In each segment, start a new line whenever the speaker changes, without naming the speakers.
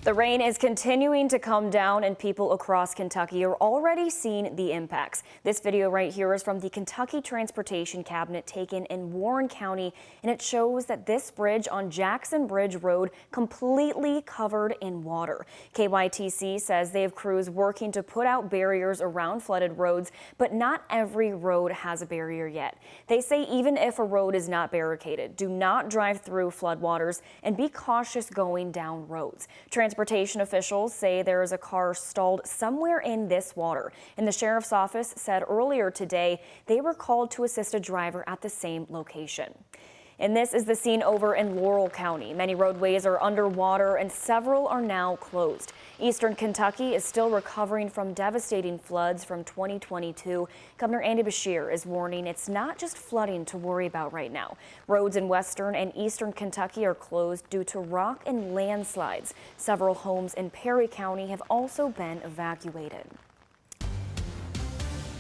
The rain is continuing to come down and people across Kentucky are already seeing the impacts. This video right here is from the Kentucky Transportation Cabinet taken in Warren County, and it shows that this bridge on Jackson Bridge Road completely covered in water. KYTC says they have crews working to put out barriers around flooded roads, but not every road has a barrier yet. They say even if a road is not barricaded, do not drive through floodwaters and be cautious going down roads. Transportation officials say there is a car stalled somewhere in this water, and the sheriff's office said earlier today they were called to assist a driver at the same location. And this is the scene over in Laurel County. Many roadways are underwater and several are now closed. Eastern Kentucky is still recovering from devastating floods from 2022. Governor Andy Beshear is warning it's not just flooding to worry about right now. Roads in western and eastern Kentucky are closed due to rock and landslides. Several homes in Perry County have also been evacuated.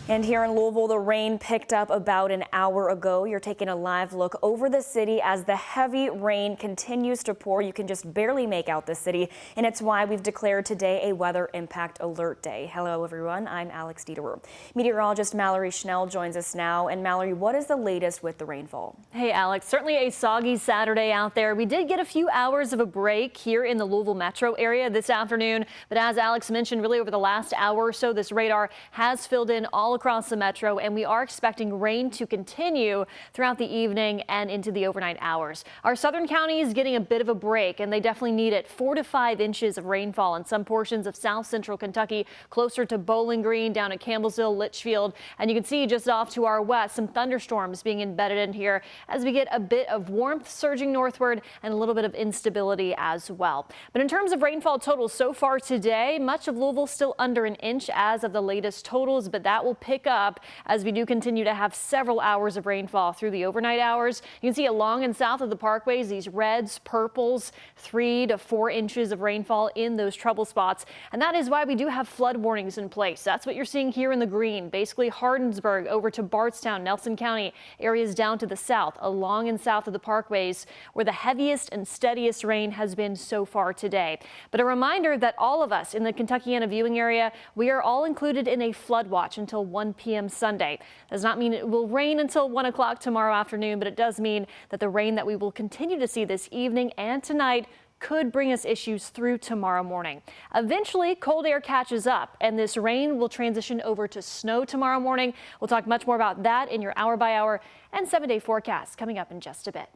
And here in Louisville, the rain picked up about an hour ago. You're taking a live look over the city as the heavy rain continues to pour. You can just barely make out the city, and it's why we've declared today a weather impact alert day. Hello, everyone. I'm Alex Dieterer. Meteorologist Mallory Schnell joins us now. And Mallory, what is the latest with the rainfall?
Hey, Alex, certainly a soggy Saturday out there. We did get a few hours of a break here in the Louisville metro area this afternoon, but as Alex mentioned, really over the last hour or so, this radar has filled in all across the metro, and we are expecting rain to continue throughout the evening and into the overnight hours. Our southern counties getting a bit of a break, and they definitely need it. 4 to 5 inches of rainfall in some portions of south central Kentucky, closer to Bowling Green, down at Campbellsville, Litchfield, and you can see just off to our west some thunderstorms being embedded in here as we get a bit of warmth surging northward and a little bit of instability as well. But in terms of rainfall totals so far today, much of Louisville still under an inch as of the latest totals, but that will pick up as we do continue to have several hours of rainfall through the overnight hours. You can see along and south of the parkways, these reds, purples, 3 to 4 inches of rainfall in those trouble spots. And that is why we do have flood warnings in place. That's what you're seeing here in the green, basically Hardinsburg over to Bardstown, Nelson County, areas down to the south, along and south of the parkways, where the heaviest and steadiest rain has been so far today. But a reminder that all of us in the Kentuckiana viewing area, we are all included in a flood watch until 1 p.m. Sunday. Does not mean it will rain until 1 o'clock tomorrow afternoon, but it does mean that the rain that we will continue to see this evening and tonight could bring us issues through tomorrow morning. Eventually, cold air catches up and this rain will transition over to snow tomorrow morning. We'll talk much more about that in your hour-by-hour and 7-day forecast coming up in just a bit.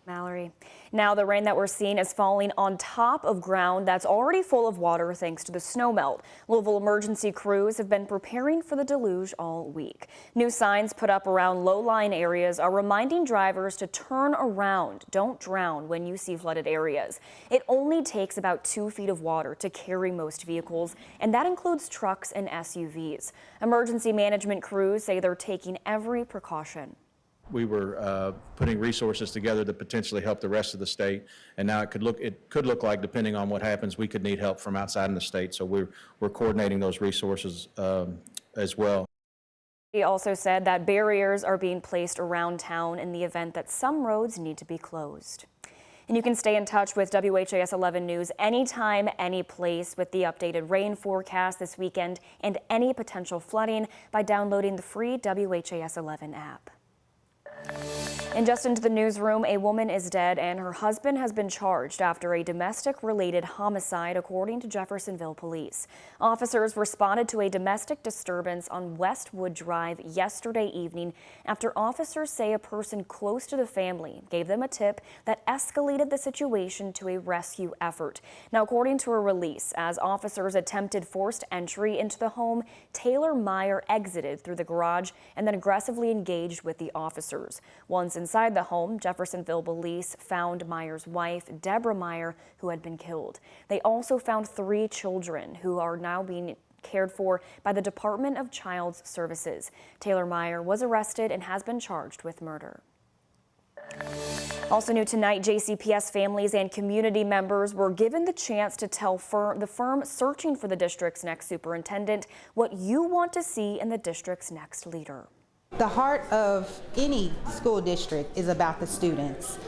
Mallory. Now the rain that we're seeing is falling on top of ground that's already full of water thanks to the snow melt. Louisville emergency crews have been preparing for the deluge all week. New signs put up around low-lying areas are reminding drivers to turn around. Don't drown when you see flooded areas. It only takes about 2 feet of water to carry most vehicles, and that includes trucks and SUVs. Emergency management crews say they're taking every precaution.
We were putting resources together to potentially help the rest of the state, and now it could look like, depending on what happens, we could need help from outside in the state. So we're coordinating those resources as well.
He also said that barriers are being placed around town in the event that some roads need to be closed. And you can stay in touch with WHAS 11 News anytime, any place with the updated rain forecast this weekend and any potential flooding by downloading the free WHAS 11 app. And just into the newsroom, a woman is dead and her husband has been charged after a domestic-related homicide, according to Jeffersonville police. Officers responded to a domestic disturbance on Westwood Drive yesterday evening after officers say a person close to the family gave them a tip that escalated the situation to a rescue effort. Now, according to a release, as officers attempted forced entry into the home, Taylor Meyer exited through the garage and then aggressively engaged with the officers. Once inside the home, Jeffersonville police found Meyer's wife, Deborah Meyer, who had been killed. They also found 3 children who are now being cared for by the Department of Child Services. Taylor Meyer was arrested and has been charged with murder. Also new tonight, JCPS families and community members were given the chance to tell the firm searching for the district's next superintendent what you want to see in the district's next leader.
The heart of any school district is about the students.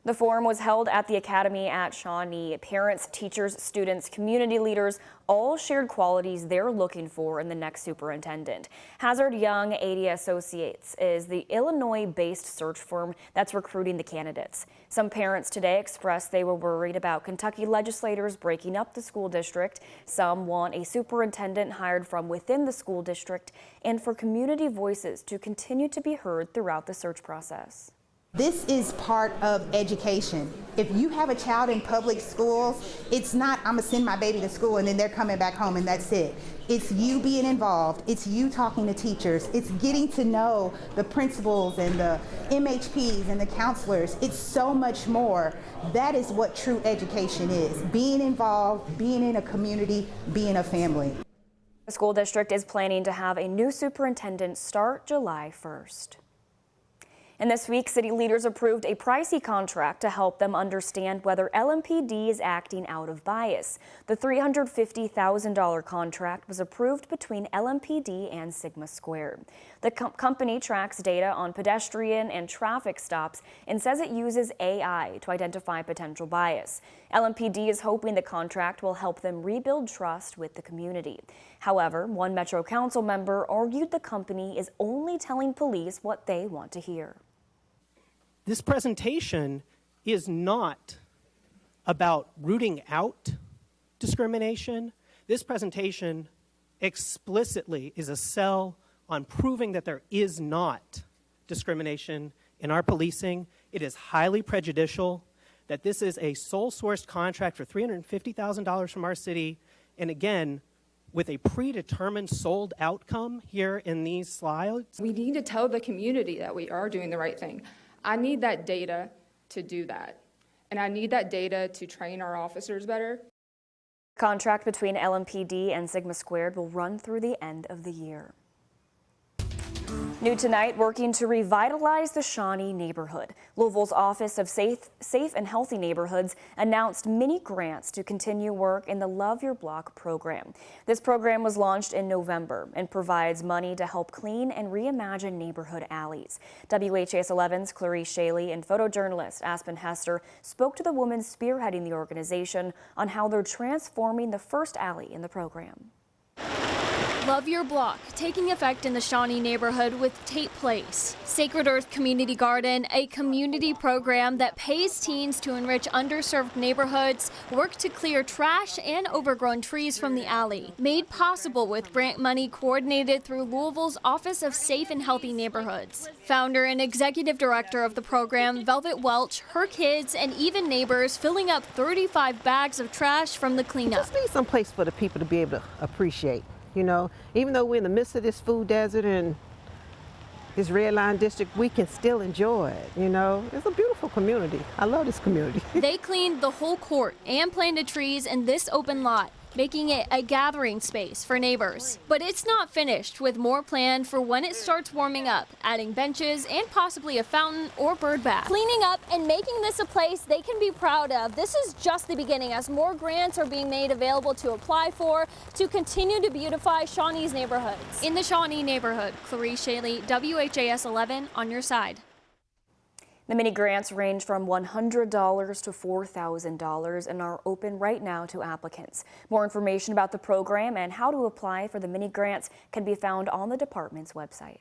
The forum was held at the Academy at Shawnee. Parents, teachers, students, community leaders all shared qualities they're looking for in the next superintendent. Hazard Young 80 Associates is the Illinois-based search firm that's recruiting the candidates. Some parents today expressed they were worried about Kentucky legislators breaking up the school district. Some want a superintendent hired from within the school district and for community voices to continue to be heard throughout the search process.
This is part of education. If you have a child in public schools, it's not, I'm gonna send my baby to school and then they're coming back home and that's it. It's you being involved. It's you talking to teachers. It's getting to know the principals and the MHPs and the counselors. It's so much more. That is what true education is. Being involved, being in a community, being a family.
The school district is planning to have a new superintendent start July 1st. And this week, city leaders approved a pricey contract to help them understand whether LMPD is acting out of bias. The $350,000 contract was approved between LMPD and Sigma Squared. The company tracks data on pedestrian and traffic stops and says it uses AI to identify potential bias. LMPD is hoping the contract will help them rebuild trust with the community. However, one Metro Council member argued the company is only telling police what they want to hear.
This presentation is not about rooting out discrimination. This presentation explicitly is a sell on proving that there is not discrimination in our policing. It is highly prejudicial that this is a sole-sourced contract for $350,000 from our city, and again, with a predetermined sold outcome here in these slides.
We need to tell the community that we are doing the right thing. I need that data to do that, and I need that data to train our officers better.
Contract between LMPD and Sigma Squared will run through the end of the year. New tonight, working to revitalize the Shawnee neighborhood. Louisville's Office of Safe and Healthy Neighborhoods announced many grants to continue work in the Love Your Block program. This program was launched in November and provides money to help clean and reimagine neighborhood alleys. WHAS11's Clarice Shaley and photojournalist Aspen Hester spoke to the woman spearheading the organization on how they're transforming the first alley in the program.
Love Your Block, taking effect in the Shawnee neighborhood with Tate Place. Sacred Earth Community Garden, a community program that pays teens to enrich underserved neighborhoods, work to clear trash and overgrown trees from the alley. Made possible with grant money coordinated through Louisville's Office of Safe and Healthy Neighborhoods. Founder and executive director of the program, Velvet Welch, her kids, and even neighbors filling up 35 bags of trash from the cleanup.
Just need some place for the people to be able to appreciate. You know, even though we're in the midst of this food desert and this red line district, we can still enjoy it. You know, it's a beautiful community. I love this community.
They cleaned the whole court and planted trees in this open lot, making it a gathering space for neighbors. But it's not finished, with more planned for when it starts warming up, adding benches and possibly a fountain or bird bath. Cleaning up and making this a place they can be proud of. This is just the beginning, as more grants are being made available to apply for to continue to beautify Shawnee's neighborhoods. In the Shawnee neighborhood, Clarice Shaley, WHAS 11 on your side.
The mini grants range from $100 to $4,000 and are open right now to applicants. More information about the program and how to apply for the mini grants can be found on the department's website.